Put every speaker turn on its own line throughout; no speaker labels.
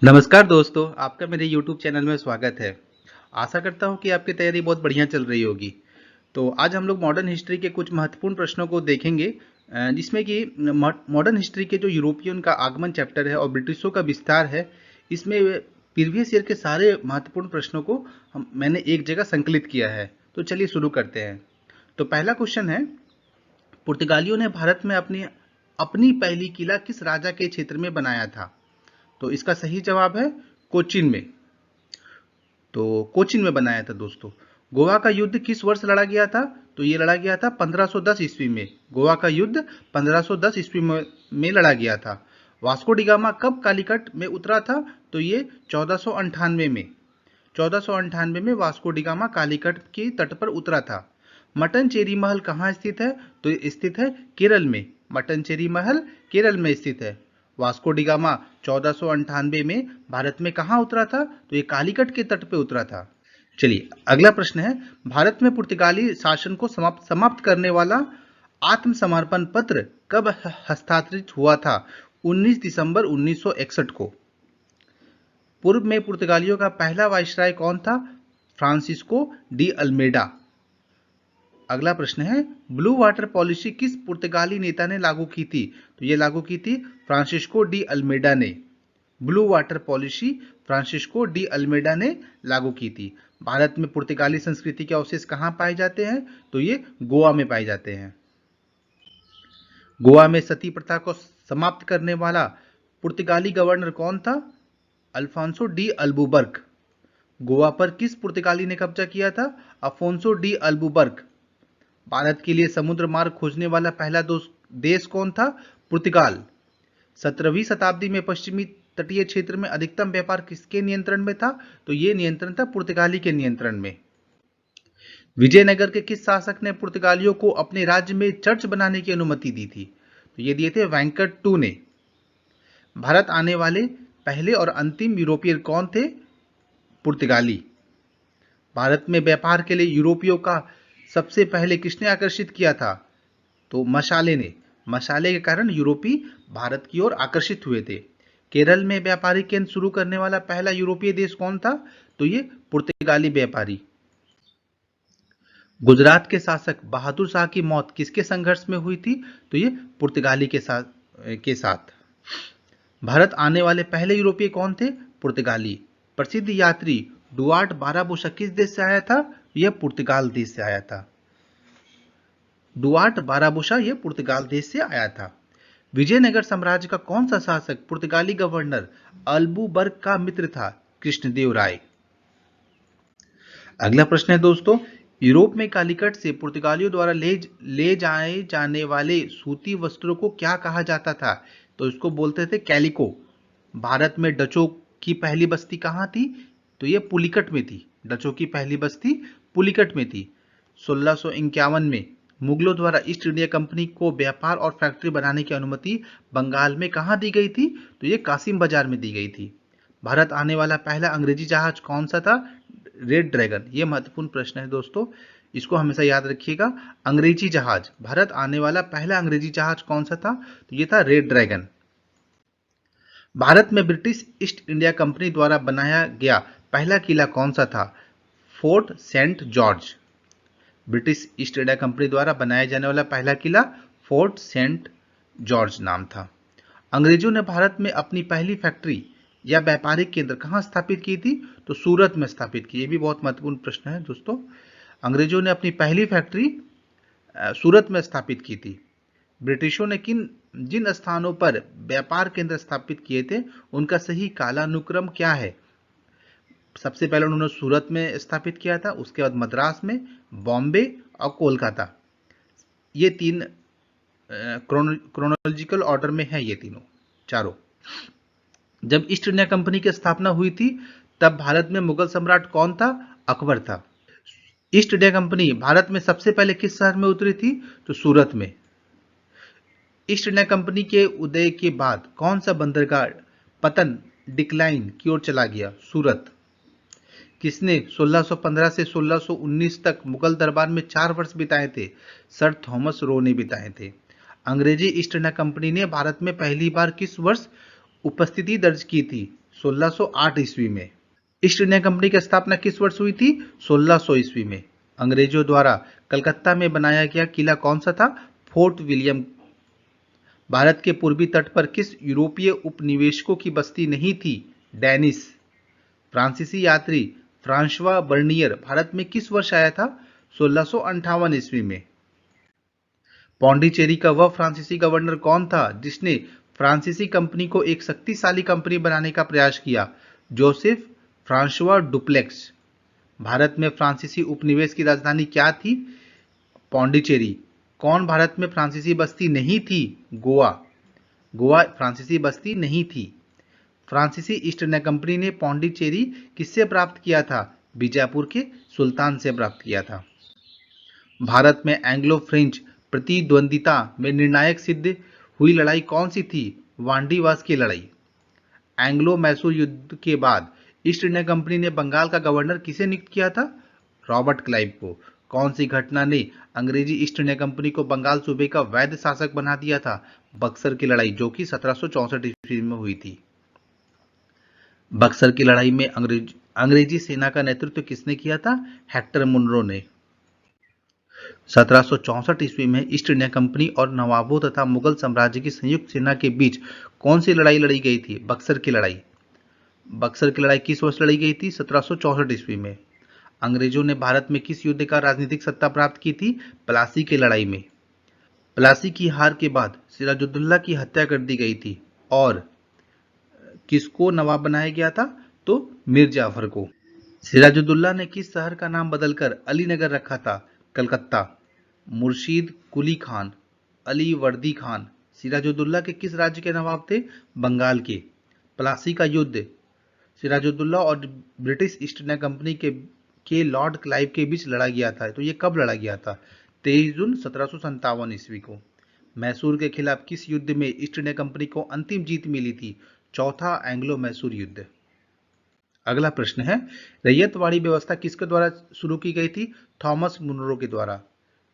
नमस्कार दोस्तों, आपका मेरे YouTube चैनल में स्वागत है। आशा करता हूँ कि आपकी तैयारी बहुत बढ़िया चल रही होगी। तो आज हम लोग मॉडर्न हिस्ट्री के कुछ महत्वपूर्ण प्रश्नों को देखेंगे, जिसमें कि मॉडर्न हिस्ट्री के जो यूरोपियन का आगमन चैप्टर है और ब्रिटिशों का विस्तार है, इसमें प्रीवियस ईयर के सारे महत्वपूर्ण प्रश्नों को मैंने एक जगह संकलित किया है। तो चलिए शुरू करते हैं। तो पहला क्वेश्चन है, पुर्तगालियों ने भारत में अपनी अपनी पहली किला किस राजा के क्षेत्र में बनाया था? तो इसका सही जवाब है कोचिन में। तो कोचिन में बनाया था दोस्तों। गोवा का युद्ध किस वर्ष लड़ा गया था? तो ये लड़ा गया था 1510 ईस्वी में। गोवा का युद्ध 1510 ईस्वी में लड़ा गया था। वास्को डी गामा कब कालीकट में उतरा था? तो ये 1498 में। 1498 में वास्को डी गामा कालीकट के तट पर उतरा था। मट्टनचेरी महल कहाँ स्थित है? तो ये स्थित है केरल में। मट्टनचेरी महल केरल में स्थित है। वास्को डी गामा 1498 में भारत में कहाँ उतरा था? तो ये कालीकट के तट पे उतरा था। चलिए अगला प्रश्न है, भारत में पुर्तगाली शासन को समाप्त करने वाला आत्मसमर्पण पत्र कब हस्ताक्षरित हुआ था? 19 दिसंबर 1961 को। पूर्व में पुर्तगालियों का पहला वाइसराय कौन था? Francisco de Almeida. अगला प्रश्न है, ब्लू वाटर पॉलिसी किस पुर्तगाली नेता ने लागू की थी? तो ये लागू की थी फ्रांसिस्को डी अल्मेडा ने। Blue water policy Francisco de Almeida ने लागू की थी। भारत में पुर्तगाली संस्कृति के अवशेष कहाँ पाए जाते हैं? तो ये गोवा में पाए जाते हैं। गोवा में सती प्रथा को समाप्त करने वाला पुर्तगाली गवर्नर कौन था? Alphonso D अल्बुबर्ग। गोवा पर किस पुर्तगाली ने कब्जा किया था? Afonso de अल्बुबर्ग। भारत के लिए समुद्र मार्ग खोजने वाला पहला देश कौन था? पुर्तगाल। 17वीं शताब्दी में पश्चिमी तटीय क्षेत्र में अधिकतम व्यापार किसके नियंत्रण में था? तो ये नियंत्रण था पुर्तगाली के नियंत्रण में। विजयनगर के किस शासक ने पुर्तगालियों को अपने राज्य में चर्च बनाने की अनुमति दी थी? तो ये दिए थे वेंकट टू ने। भारत आने वाले पहले और अंतिम यूरोपियन कौन थे? पुर्तगाली। भारत में व्यापार के लिए यूरोपियों का सबसे पहले किसने आकर्षित किया था? तो मसाले ने। मसाले के कारण यूरोपी भारत की ओर आकर्षित हुए थे। केरल में व्यापारिक केंद्र शुरू करने वाला पहला यूरोपीय देश कौन था? तो ये पुर्तगाली व्यापारी। गुजरात के शासक बहादुर शाह की मौत किसके संघर्ष में हुई थी? तो ये पुर्तगाली के साथ। भारत आने वाले पहले यूरोपीय कौन थे? पुर्तगाली। प्रसिद्ध यात्री डुआर्ट बाराबोसा किस देश से आया था? यह पुर्तगाल देश से आया था। डुआर्ट बाराबोसा यह पुर्तगाल देश से आया था। विजयनगर साम्राज्य का कौन सा शासक पुर्तगाली गवर्नर अल्बुबर्ग का मित्र था? कृष्णदेव राय। अगला प्रश्न है दोस्तों, यूरोप में कालीकट से पुर्तगालियों द्वारा ले जाए जाने वाले सूती वस्त्रों को क्या कहा जाता था? तो इसको बोलते थे कैलिको। भारत में डचों की पहली बस्ती कहाँ थी? तो ये पुलिकट में थी। डचों की पहली बस्ती पुलिकट में थी। 1651 में मुगलों द्वारा ईस्ट इंडिया कंपनी को व्यापार और फैक्ट्री बनाने की अनुमति बंगाल में कहाँ दी गई थी? तो ये कासिम बाजार में दी गई थी। भारत आने वाला पहला अंग्रेजी जहाज कौन सा था? Red dragon. ये महत्वपूर्ण प्रश्न है दोस्तों, इसको हमेशा याद रखिएगा। अंग्रेजी जहाज, भारत आने वाला पहला अंग्रेजी जहाज कौन सा था? तो ये था रेड ड्रैगन। भारत में ब्रिटिश ईस्ट इंडिया कंपनी द्वारा बनाया गया पहला किला कौन सा था? Fort Saint George. British East India Company द्वारा बनाया जाने वाला पहला किला फोर्ट सेंट जॉर्ज नाम था। अंग्रेजों ने भारत में अपनी पहली फैक्ट्री या व्यापारिक केंद्र कहाँ स्थापित की थी? तो सूरत में स्थापित की। ये भी बहुत महत्वपूर्ण प्रश्न है दोस्तों। अंग्रेजों ने अपनी पहली फैक्ट्री सूरत में स्थापित की थी। ब्रिटिशों ने जिन स्थानों पर व्यापार केंद्र स्थापित किए थे उनका सही कालानुक्रम क्या है? सबसे पहले उन्होंने सूरत में स्थापित किया था, उसके बाद मद्रास में, बॉम्बे और कोलकाता। ये तीन क्रोनोलॉजिकल ऑर्डर में है, ये तीनों चारों। जब ईस्ट इंडिया कंपनी की स्थापना हुई थी तब भारत में मुगल सम्राट कौन था? अकबर था। ईस्ट इंडिया कंपनी भारत में सबसे पहले किस शहर में उतरी थी? तो सूरत में। ईस्ट इंडिया कंपनी के उदय के बाद कौन सा बंदरगाह पतन डिक्लाइन की ओर चला गया? सूरत। किसने 1615 से 1619 तक मुगल दरबार में 4 वर्ष बिताए थे? सर थॉमस रो ने बिताए थे। अंग्रेजी ईस्ट इंडिया कंपनी ने भारत में पहली बार किस वर्ष उपस्थिति दर्ज की थी? 1608 ईस्वी में। ईस्ट इंडिया कंपनी की स्थापना किस वर्ष हुई थी? 1600 ईस्वी में। अंग्रेजों द्वारा कलकत्ता में बनाया गया किला कौन सा था? Fort William. भारत के पूर्वी तट पर किस यूरोपीय उपनिवेशकों की बस्ती नहीं थी? डेनिस। फ्रांसीसी यात्री फ्रांसवा बर्नियर भारत में किस वर्ष आया था? 1658 ईस्वी में। पौंडीचेरी का वह फ्रांसीसी गवर्नर कौन था जिसने फ्रांसीसी कंपनी को एक शक्तिशाली कंपनी बनाने का प्रयास किया? Joseph Francois duplex. भारत में फ्रांसीसी उपनिवेश की राजधानी क्या थी? पौंडीचेरी। कौन भारत में फ्रांसीसी बस्ती नहीं थी? गोवा। गोवा फ्रांसीसी बस्ती नहीं थी। फ्रांसीसी ईस्ट इंडिया कंपनी ने पौंडीचेरी किससे प्राप्त किया था? बीजापुर के सुल्तान से प्राप्त किया था। भारत में एंग्लो फ्रेंच प्रतिद्वंदिता में निर्णायक सिद्ध हुई लड़ाई कौन सी थी? वांडीवास की लड़ाई। एंग्लो मैसूर युद्ध के बाद ईस्ट इंडिया कंपनी ने बंगाल का गवर्नर किसे नियुक्त किया था? रॉबर्ट क्लाइव को। कौन सी घटना ने अंग्रेजी ईस्ट इंडिया कंपनी को बंगाल सूबे का वैध शासक बना दिया था? बक्सर की लड़ाई, जो कि 1764 ईस्वी में हुई थी। बक्सर की लड़ाई में अंग्रेजी सेना का नेतृत्व किसने किया था? हेक्टर मुनरो ने। 1764 ईस्वी में ईस्ट इंडिया कंपनी और नवाबों तथा मुगल साम्राज्य की संयुक्त सेना के बीच कौन सी लड़ाई लड़ी गई थी? बक्सर की लड़ाई। बक्सर की लड़ाई किस वर्ष लड़ी गई थी? 1764 ईस्वी में। अंग्रेजों ने भारत में किस युद्ध का राजनीतिक सत्ता प्राप्त की थी? प्लासी की लड़ाई में। प्लासी की हार के बाद सिराजुद्दौला की हत्या कर दी गई थी और किसको नवाब बनाया गया था? तो मीर जाफर को। सिराजुद्दौला ने किस शहर का नाम बदलकर अलीनगर रखा था? कलकत्ता। मुर्शीद कुली खान, अली वर्दी खान सिराजुद्दौला के किस राज्य के नवाब थे? बंगाल के। प्लासी का युद्ध सिराजुद्दौला और ब्रिटिश ईस्ट इंडिया कंपनी के लॉर्ड क्लाइव के बीच लड़ा गया था। तो ये कब लड़ा गया था? 23 जून 1757 ईस्वी को। मैसूर के खिलाफ किस युद्ध में ईस्ट इंडिया कंपनी को अंतिम जीत मिली थी? चौथा एंग्लो मैसूर युद्ध। अगला प्रश्न है, रैयतवाड़ी व्यवस्था किसके द्वारा शुरू की गई थी? थॉमस मुनरो के द्वारा।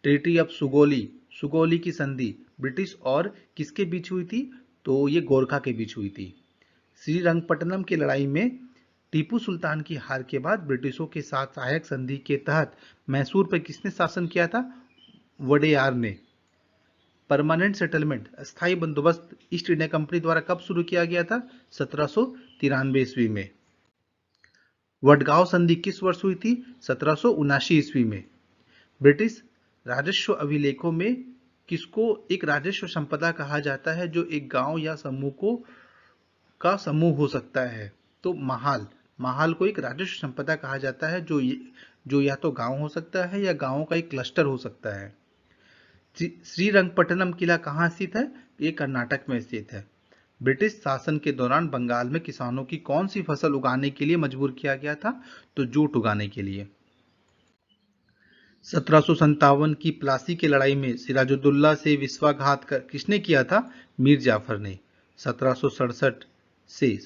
ट्रीटी ऑफ सुगोली, सुगोली की संधि ब्रिटिश और किसके बीच हुई थी? तो ये गोरखा के बीच हुई थी। श्रीरंगपट्टनम की लड़ाई में टीपू सुल्तान की हार के बाद ब्रिटिशों के साथ सहायक संधि के तहत मैसूर पर किसने शासन किया था? वडेयार ने। परमानेंट सेटलमेंट, अस्थायी बंदोबस्त ईस्ट इंडिया कंपनी द्वारा कब शुरू किया गया था? 1793 ईस्वी में। वडगांव संधि किस वर्ष हुई थी? 1779 ईस्वी में। ब्रिटिश राजस्व अभिलेखों में किसको एक राजस्व संपदा कहा जाता है जो एक गांव या समूह का समूह हो सकता है? तो महाल को एक राजस्व संपदा कहा जाता है जो या तो गांव हो सकता है या गांवों का एक क्लस्टर हो सकता है। श्रीरंगपट्टनम किला कहाँ स्थित है? ये कर्नाटक में स्थित है। ब्रिटिश शासन के दौरान बंगाल में किसानों की कौन सी फसल उगाने के लिए मजबूर किया गया था? तो जूट उगाने के लिए। 1757 की प्लासी की लड़ाई में सिराजुद्दौला से विश्वासघात किसने किया था? मीर जाफर ने। 1767 से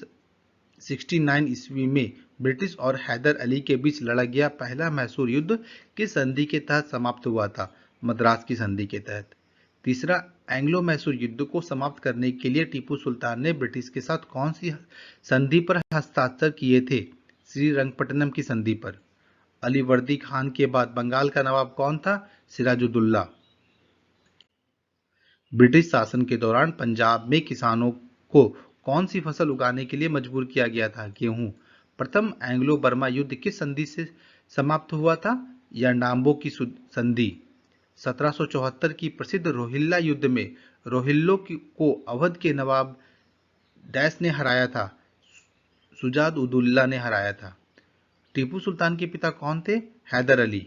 69 ईस्वी में ब्रिटिश और हैदर अली के बीच लड़ा गया पहला मैसूर युद्ध किस संधि के तहत समाप्त हुआ था? मद्रास की संधि के तहत। तीसरा, एंग्लो मैसूर युद्ध को समाप्त करने के लिए टीपू सुल्तान ने ब्रिटिश के साथ कौन सी संधि पर हस्ताक्षर किए थे? श्रीरंगपट्टनम की संधि पर। अलीवर्दी खान के बाद बंगाल का नवाब कौन था? सिराजुद्दौला। ब्रिटिश शासन के दौरान पंजाब में किसानों को कौन सी फसल उगाने के लिए मजबूर किया गया था? गेहूं। प्रथम एंग्लो बर्मा युद्ध किस संधि से समाप्त हुआ था? यांडाम्बो की संधि। 1774 की प्रसिद्ध रोहिल्ला युद्ध में रोहिल्लों को अवध के नवाब डैश ने हराया था? सुजाद उदौला ने हराया था। टीपू सुल्तान के पिता कौन थे? Hyder Ali.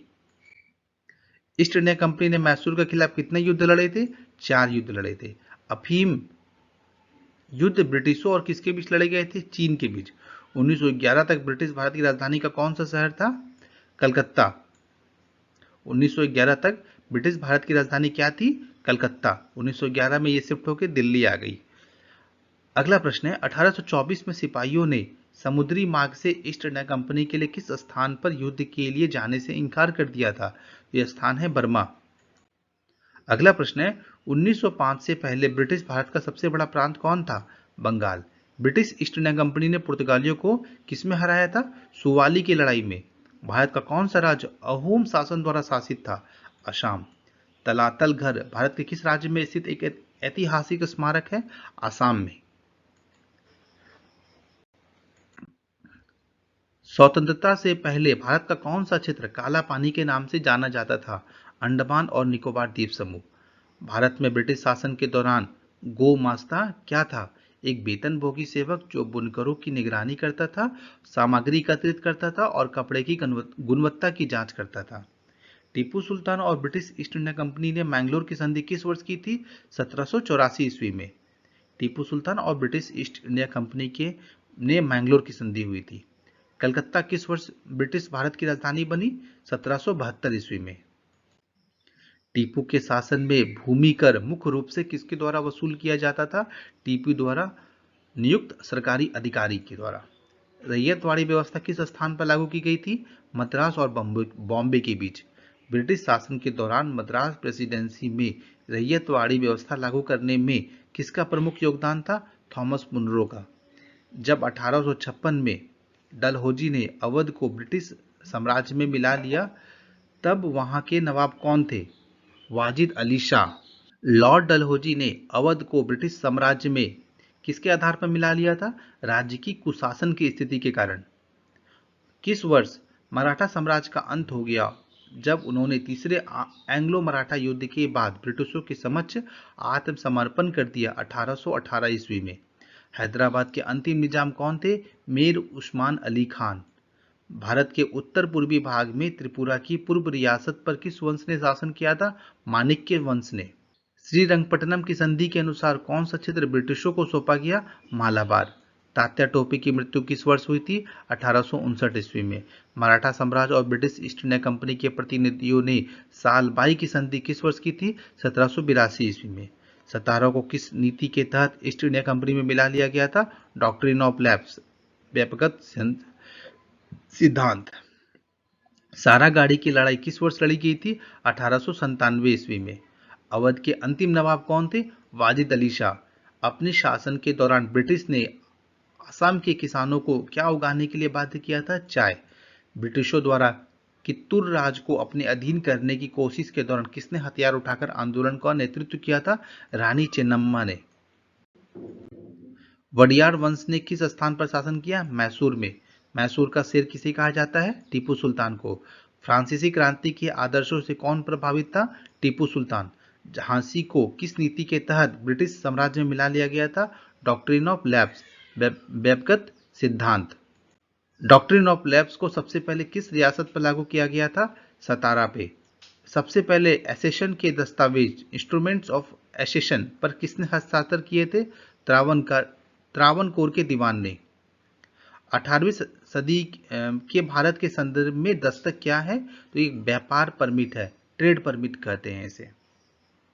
East India Company ने मैसूर के खिलाफ कितने युद्ध लड़े थे? 4 युद्ध लड़े थे। अफीम युद्ध ब्रिटिशों और किसके बीच लड़े गए थे? चीन के बीच। 1911 तक ब्रिटिश भारत की राजधानी का कौन सा शहर था? कलकत्ता। 1911 तक ब्रिटिश भारत की राजधानी क्या थी? कलकत्ता। 1911 में ये शिफ्ट होकर दिल्ली आ गई। अगला प्रश्न है, 1824 में सिपाहियों ने समुद्री मार्ग से ईस्ट इंडिया कंपनी के लिए किस स्थान पर युद्ध के लिए जाने से इनकार कर दिया था? यह स्थान है बर्मा। अगला प्रश्न है, 1905 से पहले ब्रिटिश भारत का सबसे बड़ा प्रांत कौन था? Bengal. British East India Company ने पुर्तगालियों को किसमें हराया था? सुवाली की लड़ाई में। भारत का कौन सा राज्य अहोम शासन द्वारा शासित था? असम। तलातल घर भारत के किस राज्य में स्थित एक ऐतिहासिक स्मारक है? असम में। स्वतंत्रता से पहले भारत का कौन सा क्षेत्र काला पानी के नाम से जाना जाता था? अंडमान और निकोबार द्वीप समूह। भारत में ब्रिटिश शासन के दौरान गोमास्ता क्या था? एक वेतनभोगी सेवक जो बुनकरों की निगरानी करता था, सामग्री एकत्रित करता था और कपड़े की गुणवत्ता की जांच करता था। टीपू सुल्तान और ब्रिटिश ईस्ट इंडिया कंपनी ने मैंगलोर की संधि किस वर्ष की थी? 1784 ईस्वी में। टीपू सुल्तान और ब्रिटिश ईस्ट इंडिया कंपनी के ने मैंगलोर की संधि हुई थी। कलकत्ता किस वर्ष ब्रिटिश भारत की राजधानी बनी? 1772 ईस्वी में। टीपू के शासन में भूमि कर मुख्य रूप से किसके द्वारा वसूल किया जाता था? टीपू द्वारा नियुक्त सरकारी अधिकारी के द्वारा। रैयतवाड़ी व्यवस्था किस स्थान पर लागू की गई थी? मद्रास और बॉम्बे के बीच। ब्रिटिश शासन के दौरान मद्रास प्रेसिडेंसी में रैयतवाड़ी व्यवस्था लागू करने में किसका प्रमुख योगदान था? थॉमस मुनरो का। जब 1856 में डलहौजी ने अवध को ब्रिटिश साम्राज्य में मिला लिया, तब वहां के नवाब कौन थे? वाजिद अली शाह। लॉर्ड डलहौजी ने अवध को ब्रिटिश साम्राज्य में किसके आधार पर मिला लिया था? राज्य की कुशासन की स्थिति के कारण। किस वर्ष मराठा साम्राज्य का अंत हो गया? जब उन्होंने तीसरे एंग्लो मराठा युद्ध के बाद ब्रिटिशों के समक्ष आत्मसमर्पण कर दिया, 1818 ईस्वी में। हैदराबाद के अंतिम निजाम कौन थे? मीर उस्मान अली खान। भारत के उत्तर पूर्वी भाग में त्रिपुरा की पूर्व रियासत पर किस वंश ने शासन किया था? माणिक्य वंश ने। श्रीरंगपट्टनम की संधि के अनुसार कौन सा क्षेत्र ब्रिटिशों को सौंपा गया? मालाबार। तात्या टोपे की मृत्यु किस वर्ष हुई थी? 1859 ईस्वी में। मराठा साम्राज्य और ब्रिटिश ईस्ट इंडिया कंपनी के प्रतिनिधियों ने सालबाई की संधि किस वर्ष की थी? 1782 ईस्वी में। सतारा को किस नीति के तहत ईस्ट इंडिया कंपनी में मिला लिया गया था? डॉक्ट्रिन ऑफ लैप्स, व्यापक सिद्धांत। सारागाड़ी की लड़ाई किस वर्ष लड़ी गई थी? 1897 ईस्वी में। अवध के अंतिम नवाब कौन थे? वाजिद अली शाह। अपने शासन के दौरान ब्रिटिश ने असम के किसानों को क्या उगाने के लिए बाध्य किया था? चाय। ब्रिटिशों द्वारा कित्तूर राज को अपने अधीन करने की कोशिश के दौरान किसने हथियार उठाकर आंदोलन का नेतृत्व किया था? रानी चेन्नम्मा ने। वडियार वंश ने किस स्थान पर शासन किया? मैसूर में। मैसूर का शेर किसे कहा जाता है? टीपू सुल्तान को। फ्रांसीसी क्रांति के आदर्शों से कौन प्रभावित था? टीपू सुल्तान। झांसी को किस नीति के तहत ब्रिटिश साम्राज्य में मिला लिया गया था? डॉक्ट्रिन ऑफ लैप्स, व्यापक सिद्धांत। डॉक्ट्रिन ऑफ लैप्स को सबसे पहले किस रियासत पर लागू किया गया था? सतारा पे। सबसे पहले एसेशन के दस्तावेज, इंस्ट्रूमेंट्स ऑफ एसेशन पर किसने हस्ताक्षर किए थे? त्रावणकोर के दीवान ने। 18वीं सदी के भारत के संदर्भ में दस्तक क्या है? तो एक व्यापार परमिट है, ट्रेड परमिट कहते हैं इसे।